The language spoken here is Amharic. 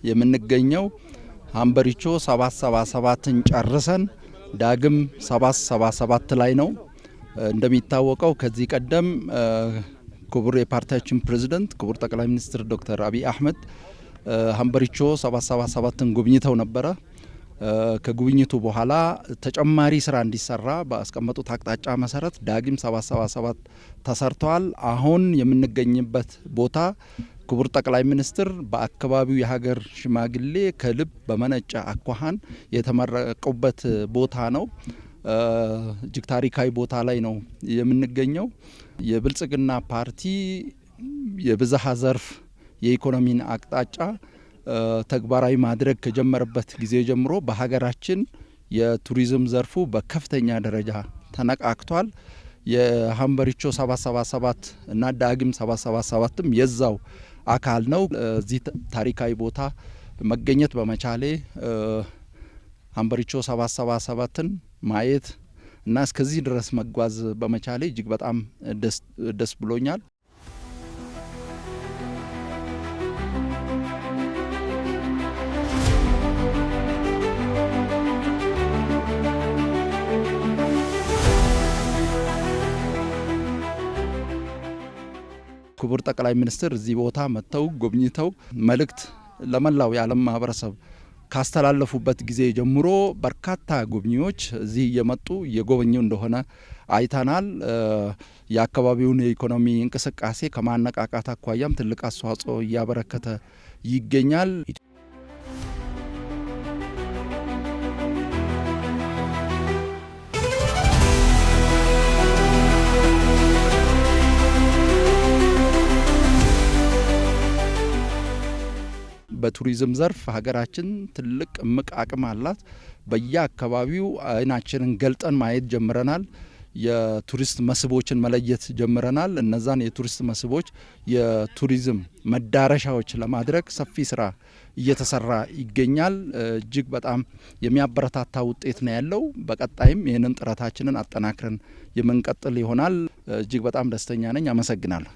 የምንገኘው ሀምበሪቾ 777ን ጨርሰን ዳግም 777 ላይ ነው። እንደሚታወቀው ከዚህ ቀደም ክቡር የፓርቲያችን ፕሬዝዳንት ክቡር ጠቅላይ ሚኒስትር ዶክተር አብይ አህመድ ሀምበሪቾ 777ን ጎብኝተው ነበረ። ከጉብኝቱ በኋላ ተጨማሪ ስራ እንዲሰራ ባስቀመጡት አቅጣጫ መሰረት ዳግም 777 ተሰርተዋል። አሁን የምንገኝበት ቦታ ክቡር ጠቅላይ ሚኒስትር በአካባቢው የሀገር ሽማግሌ ከልብ በመነጨ አኳኋን የተመረቁበት ቦታ ነው። እጅግ ታሪካዊ ቦታ ላይ ነው የምንገኘው። የብልጽግና ፓርቲ የብዝሃ ዘርፍ የኢኮኖሚን አቅጣጫ ተግባራዊ ማድረግ ከጀመረበት ጊዜ ጀምሮ በሀገራችን የቱሪዝም ዘርፉ በከፍተኛ ደረጃ ተነቃቅቷል። የሀምበሪቾ 777 እና ዳግም 777ም የዛው አካል ነው። እዚህ ታሪካዊ ቦታ መገኘት በመቻሌ ሀምበሪቾ 777ን ማየት እና እስከዚህ ድረስ መጓዝ በመቻሌ እጅግ በጣም ደስ ብሎኛል። ክቡር ጠቅላይ ሚኒስትር እዚህ ቦታ መጥተው ጎብኝተው መልእክት ለመላው የዓለም ማህበረሰብ ካስተላለፉበት ጊዜ ጀምሮ በርካታ ጎብኚዎች እዚህ እየመጡ እየጎበኙ እንደሆነ አይተናል። የአካባቢውን የኢኮኖሚ እንቅስቃሴ ከማነቃቃት አኳያም ትልቅ አስተዋጽኦ እያበረከተ ይገኛል። በቱሪዝም ዘርፍ ሀገራችን ትልቅ እምቅ አቅም አላት። በየአካባቢው አይናችንን ገልጠን ማየት ጀምረናል። የቱሪስት መስህቦችን መለየት ጀምረናል። እነዛን የቱሪስት መስህቦች የቱሪዝም መዳረሻዎች ለማድረግ ሰፊ ስራ እየተሰራ ይገኛል። እጅግ በጣም የሚያበረታታ ውጤት ነው ያለው። በቀጣይም ይህንን ጥረታችንን አጠናክረን የምንቀጥል ይሆናል። እጅግ በጣም ደስተኛ ነኝ። አመሰግናለሁ።